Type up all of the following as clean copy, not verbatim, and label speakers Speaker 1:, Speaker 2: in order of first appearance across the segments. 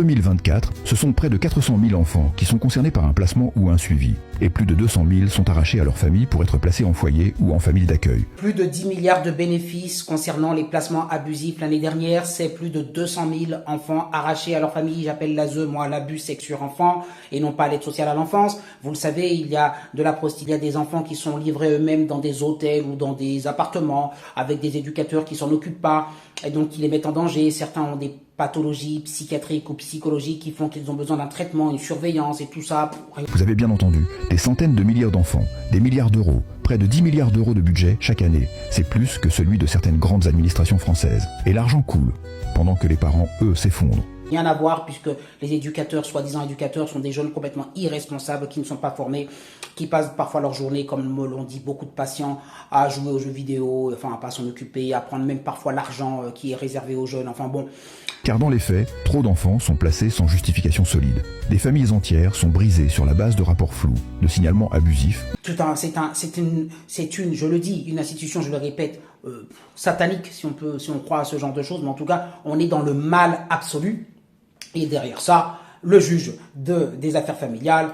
Speaker 1: 2024, ce sont près de 400 000 enfants qui sont concernés par un placement ou un suivi. Et plus de 200 000 sont arrachés à leur famille pour être placés en foyer ou en famille d'accueil.
Speaker 2: Plus de 10 milliards de bénéfices concernant les placements abusifs l'année dernière. C'est plus de 200 000 enfants arrachés à leur famille. J'appelle l'ASE, moi, l'abus sexuel enfant et non pas l'aide sociale à l'enfance. Vous le savez, il y a de la prostitution. Il y a des enfants qui sont livrés eux-mêmes dans des hôtels ou dans des appartements avec des éducateurs qui s'en occupent pas et donc qui les mettent en danger. Certains ont des pathologies psychiatriques ou psychologiques qui font qu'ils ont besoin d'un traitement, une surveillance et tout ça.
Speaker 1: Vous avez bien entendu, des centaines de milliards d'enfants, des milliards d'euros, près de 10 milliards d'euros de budget chaque année. C'est plus que celui de certaines grandes administrations françaises. Et l'argent coule, pendant que les parents, eux, s'effondrent.
Speaker 2: Rien à voir puisque les éducateurs, soi-disant éducateurs, sont des jeunes complètement irresponsables qui ne sont pas formés, qui passent parfois leur journée, comme me l'ont dit beaucoup de patients, à jouer aux jeux vidéo, enfin à pas s'en occuper, à prendre même parfois l'argent qui est réservé aux jeunes, enfin bon.
Speaker 1: Car dans les faits, trop d'enfants sont placés sans justification solide. Des familles entières sont brisées sur la base de rapports flous, de signalements abusifs.
Speaker 2: C'est une, je le dis, une institution, je le répète, satanique si on croit à ce genre de choses, mais en tout cas, on est dans le mal absolu. Et derrière ça, le juge des affaires familiales,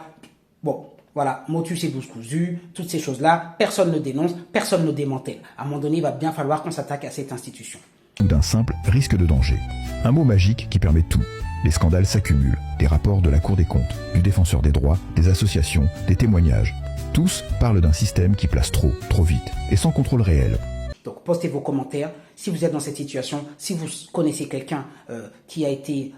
Speaker 2: bon, voilà, motus et douze cousus, toutes ces choses-là, personne ne dénonce, personne ne démantèle. À un moment donné, il va bien falloir qu'on s'attaque à cette institution.
Speaker 1: Ou d'un simple risque de danger. Un mot magique qui permet tout. Les scandales s'accumulent, des rapports de la Cour des comptes, du Défenseur des droits, des associations, des témoignages. Tous parlent d'un système qui place trop vite, et sans contrôle réel.
Speaker 2: Donc postez vos commentaires si vous êtes dans cette situation, si vous connaissez quelqu'un qui a été,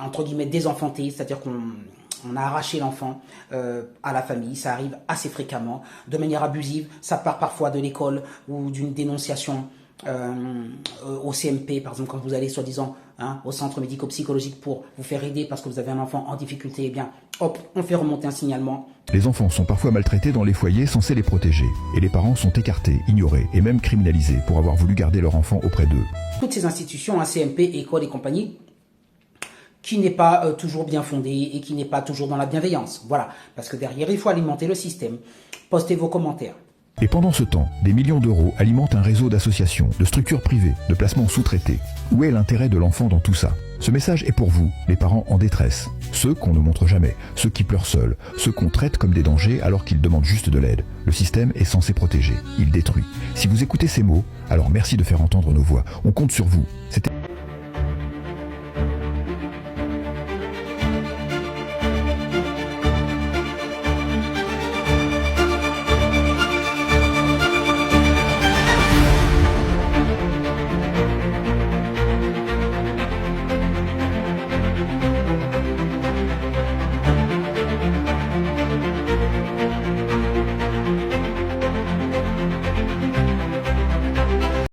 Speaker 2: entre guillemets, désenfanté, c'est-à-dire qu'on a arraché l'enfant à la famille, ça arrive assez fréquemment, de manière abusive, ça part parfois de l'école ou d'une dénonciation au CMP, par exemple, quand vous allez soi-disant au centre médico-psychologique pour vous faire aider parce que vous avez un enfant en difficulté, eh bien, hop, on fait remonter un signalement.
Speaker 1: Les enfants sont parfois maltraités dans les foyers censés les protéger, et les parents sont écartés, ignorés et même criminalisés pour avoir voulu garder leur enfant auprès d'eux.
Speaker 2: Toutes ces institutions, CMP, école et compagnie, qui n'est pas toujours bien fondée et qui n'est pas toujours dans la bienveillance. Voilà, parce que derrière, il faut alimenter le système. Postez vos commentaires.
Speaker 1: Et pendant ce temps, des millions d'euros alimentent un réseau d'associations, de structures privées, de placements sous-traités. Où est l'intérêt de l'enfant dans tout ça? Ce message est pour vous, les parents en détresse. Ceux qu'on ne montre jamais, ceux qui pleurent seuls, ceux qu'on traite comme des dangers alors qu'ils demandent juste de l'aide. Le système est censé protéger, il détruit. Si vous écoutez ces mots, alors merci de faire entendre nos voix. On compte sur vous. C'était